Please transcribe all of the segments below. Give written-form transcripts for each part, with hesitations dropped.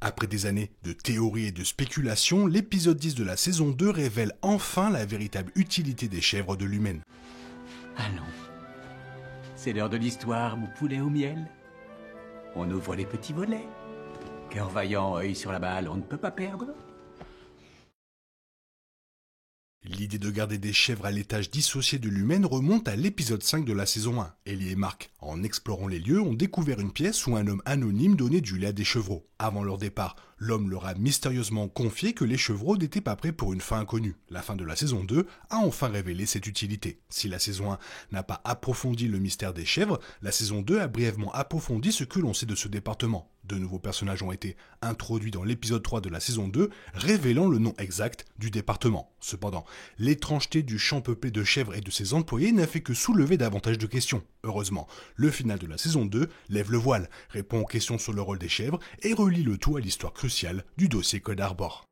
Après des années de théories et de spéculations, l'épisode 10 de la saison 2 révèle enfin la véritable utilité des chèvres de l'humaine. Allons. C'est l'heure de l'histoire, mon poulet au miel. On ouvre les petits volets. Cœur vaillant, œil sur la balle, on ne peut pas perdre. L'idée de garder des chèvres à l'étage dissocié de l'humaine remonte à l'épisode 5 de la saison 1. Ellie et Mark, en explorant les lieux, ont découvert une pièce où un homme anonyme donnait du lait à des chevreaux. Avant leur départ, l'homme leur a mystérieusement confié que les chevreaux n'étaient pas prêts pour une fin inconnue. La fin de la saison 2 a enfin révélé cette utilité. Si la saison 1 n'a pas approfondi le mystère des chèvres, la saison 2 a brièvement approfondi ce que l'on sait de ce département. De nouveaux personnages ont été introduits dans l'épisode 3 de la saison 2, révélant le nom exact du département. Cependant, l'étrangeté du champ peuplé de chèvres et de ses employés n'a fait que soulever davantage de questions. Heureusement, le final de la saison 2 lève le voile, répond aux questions sur le rôle des chèvres et relie le tout à l'histoire cruciale du dossier Code Arbor.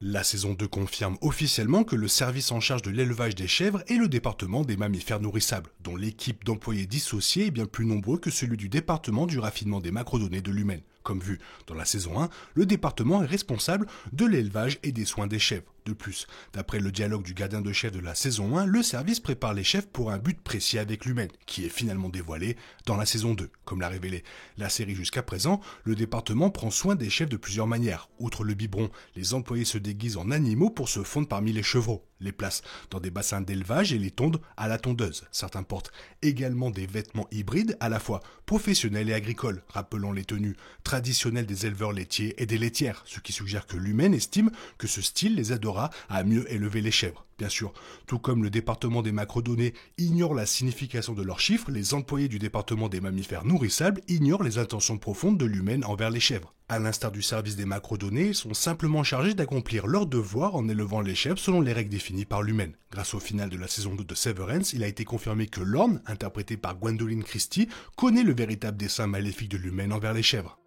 La saison 2 confirme officiellement que le service en charge de l'élevage des chèvres est le département des mammifères nourrissables, dont l'équipe d'employés dissociés est bien plus nombreux que celui du département du raffinement des macrodonnées de l'humaine. Comme vu dans la saison 1, le département est responsable de l'élevage et des soins des chèvres. De plus, d'après le dialogue du gardien de chèvre de la saison 1, le service prépare les chèvres pour un but précis avec l'humaine, qui est finalement dévoilé dans la saison 2. Comme l'a révélé la série jusqu'à présent, le département prend soin des chèvres de plusieurs manières. Outre le biberon, les employés se déguisent en animaux pour se fondre parmi les chevreaux, les placent dans des bassins d'élevage et les tondent à la tondeuse. Certains portent également des vêtements hybrides à la fois professionnels et agricoles, rappelant les tenues traditionnelles des éleveurs laitiers et des laitières, ce qui suggère que l'humaine estime que ce style les aidera à mieux élever les chèvres. Bien sûr, tout comme le département des macrodonnées ignore la signification de leurs chiffres, les employés du département des mammifères nourrissables ignorent les intentions profondes de l'humaine envers les chèvres. À l'instar du service des macrodonnées, ils sont simplement chargés d'accomplir leur devoir en élevant les chèvres selon les règles définies par l'humaine. Grâce au final de la saison 2 de Severance, il a été confirmé que Lorne, interprété par Gwendoline Christie, connaît le véritable dessein maléfique de l'humaine envers les chèvres.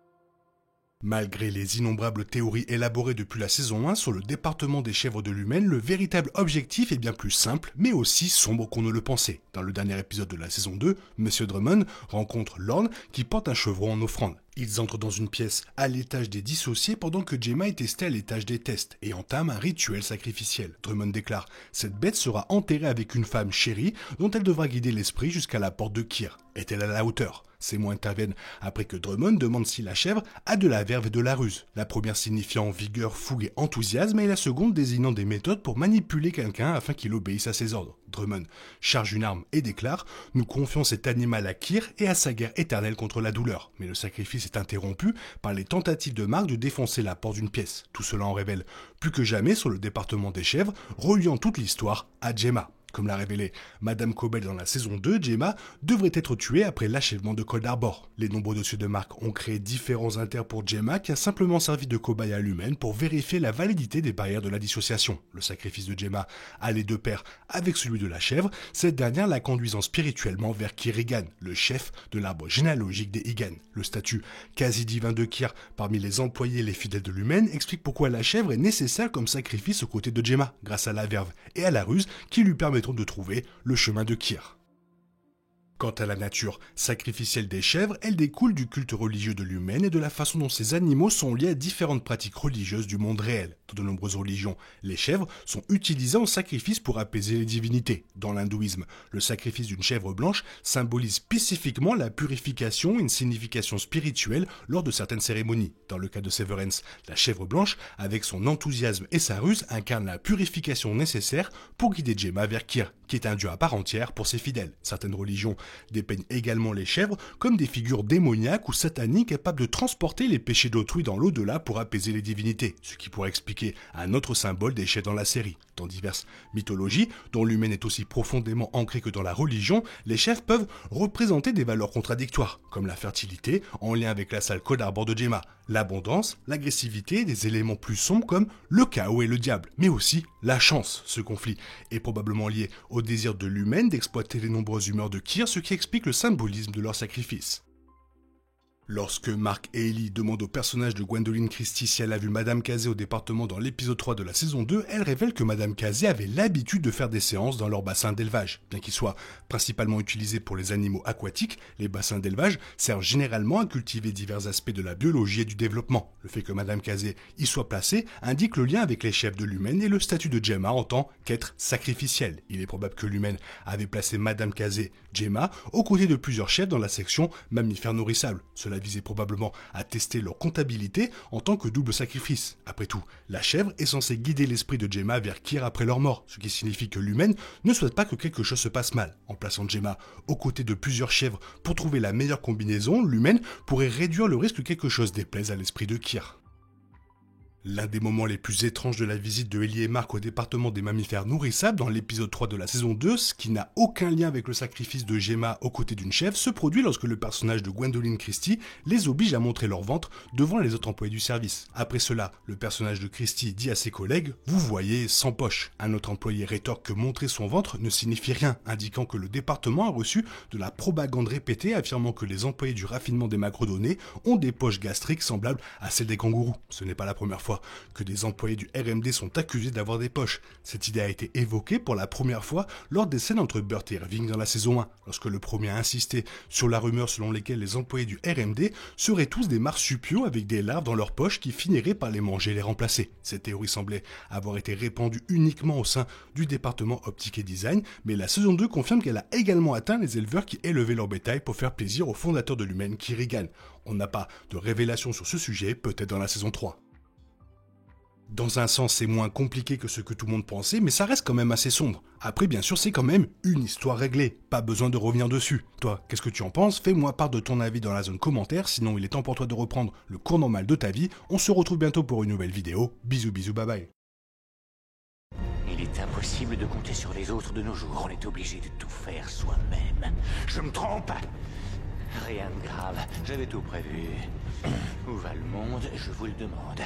Malgré les innombrables théories élaborées depuis la saison 1 sur le département des chèvres de l'humaine, le véritable objectif est bien plus simple, mais aussi sombre qu'on ne le pensait. Dans le dernier épisode de la saison 2, Monsieur Drummond rencontre Lorne qui porte un chevreau en offrande. Ils entrent dans une pièce à l'étage des dissociés pendant que Gemma est testée à l'étage des tests et entame un rituel sacrificiel. Drummond déclare « Cette bête sera enterrée avec une femme chérie dont elle devra guider l'esprit jusqu'à la porte de Kyr. Est-elle à la hauteur ?» Ces mots interviennent après que Drummond demande si la chèvre a de la verve et de la ruse. La première signifiant vigueur, fougue et enthousiasme et la seconde désignant des méthodes pour manipuler quelqu'un afin qu'il obéisse à ses ordres. Drummond charge une arme et déclare « Nous confions cet animal à Kyr et à sa guerre éternelle contre la douleur. » Mais le sacrifice est interrompu par les tentatives de Mark de défoncer la porte d'une pièce. Tout cela en révèle plus que jamais sur le département des chèvres, reliant toute l'histoire à Gemma. Comme l'a révélé Madame Cobell dans la saison 2, Gemma devrait être tuée après l'achèvement de Cold Arbor. Les nombreux dossiers de Mark ont créé différents intérêts pour Gemma qui a simplement servi de cobaye à l'humaine pour vérifier la validité des barrières de la dissociation. Le sacrifice de Gemma allait de pair avec celui de la chèvre, cette dernière la conduisant spirituellement vers Kyr Igan, le chef de l'arbre généalogique des Igan. Le statut quasi divin de Kyr parmi les employés et les fidèles de l'humaine explique pourquoi la chèvre est nécessaire comme sacrifice aux côtés de Gemma, grâce à la verve et à la ruse qui lui permettront de trouver le chemin de Kyr. Quant à la nature sacrificielle des chèvres, elle découle du culte religieux de l'humaine et de la façon dont ces animaux sont liés à différentes pratiques religieuses du monde réel. Dans de nombreuses religions, les chèvres sont utilisées en sacrifice pour apaiser les divinités. Dans l'hindouisme, le sacrifice d'une chèvre blanche symbolise spécifiquement la purification et une signification spirituelle lors de certaines cérémonies. Dans le cas de Severance, la chèvre blanche, avec son enthousiasme et sa ruse, incarne la purification nécessaire pour guider Gemma vers Kyr, qui est un dieu à part entière pour ses fidèles. Certaines religions dépeignent également les chèvres comme des figures démoniaques ou sataniques capables de transporter les péchés d'autrui dans l'au-delà pour apaiser les divinités, ce qui pourrait expliquer un autre symbole des chèvres dans la série. Dans diverses mythologies, dont l'humaine est aussi profondément ancrée que dans la religion, les chèvres peuvent représenter des valeurs contradictoires, comme la fertilité, en lien avec la sale Code Arbor de Gemma, l'abondance, l'agressivité, des éléments plus sombres comme le chaos et le diable, mais aussi la chance. Ce conflit est probablement lié au désir de l'humaine d'exploiter les nombreuses humeurs de Kyr, ce qui explique le symbolisme de leur sacrifice. Lorsque Mark et Ellie demandent au personnage de Gwendoline Christie si elle a vu Madame Kazé au département dans l'épisode 3 de la saison 2, elle révèle que Madame Kazé avait l'habitude de faire des séances dans leur bassin d'élevage. Bien qu'ils soient principalement utilisés pour les animaux aquatiques, les bassins d'élevage servent généralement à cultiver divers aspects de la biologie et du développement. Le fait que Madame Kazé y soit placée indique le lien avec les chefs de l'humaine et le statut de Gemma en tant qu'être sacrificiel. Il est probable que l'humaine avait placé Madame Kazé, Gemma, aux côtés de plusieurs chefs dans la section mammifères nourrissables. Cela visait probablement à tester leur comptabilité en tant que double sacrifice. Après tout, la chèvre est censée guider l'esprit de Gemma vers Kyr après leur mort, ce qui signifie que l'humaine ne souhaite pas que quelque chose se passe mal. En plaçant Gemma aux côtés de plusieurs chèvres pour trouver la meilleure combinaison, l'humaine pourrait réduire le risque que quelque chose déplaise à l'esprit de Kyr. L'un des moments les plus étranges de la visite de Ellie et Mark au département des mammifères nourrissables dans l'épisode 3 de la saison 2, ce qui n'a aucun lien avec le sacrifice de Gemma aux côtés d'une chèvre, se produit lorsque le personnage de Gwendoline Christie les oblige à montrer leur ventre devant les autres employés du service. Après cela, le personnage de Christie dit à ses collègues « Vous voyez, sans poche ». Un autre employé rétorque que montrer son ventre ne signifie rien, indiquant que le département a reçu de la propagande répétée affirmant que les employés du raffinement des macrodonnées ont des poches gastriques semblables à celles des kangourous. Ce n'est pas la première fois que des employés du RMD sont accusés d'avoir des poches. Cette idée a été évoquée pour la première fois lors des scènes entre Burt et Irving dans la saison 1, lorsque le premier a insisté sur la rumeur selon laquelle les employés du RMD seraient tous des marsupiaux avec des larves dans leurs poches qui finiraient par les manger et les remplacer. Cette théorie semblait avoir été répandue uniquement au sein du département optique et design, mais la saison 2 confirme qu'elle a également atteint les éleveurs qui élevaient leur bétail pour faire plaisir au fondateur de l'humaine, Kirigan. On n'a pas de révélation sur ce sujet, peut-être dans la saison 3. Dans un sens, c'est moins compliqué que ce que tout le monde pensait, mais ça reste quand même assez sombre. Après, bien sûr, c'est quand même une histoire réglée. Pas besoin de revenir dessus. Toi, qu'est-ce que tu en penses? Fais-moi part de ton avis dans la zone commentaire, sinon il est temps pour toi de reprendre le cours normal de ta vie. On se retrouve bientôt pour une nouvelle vidéo. Bisous, bisous, bye bye. Il est impossible de compter sur les autres de nos jours. On est obligé de tout faire soi-même. Je me trompe? Rien de grave. J'avais tout prévu. Où va le monde? Je vous le demande.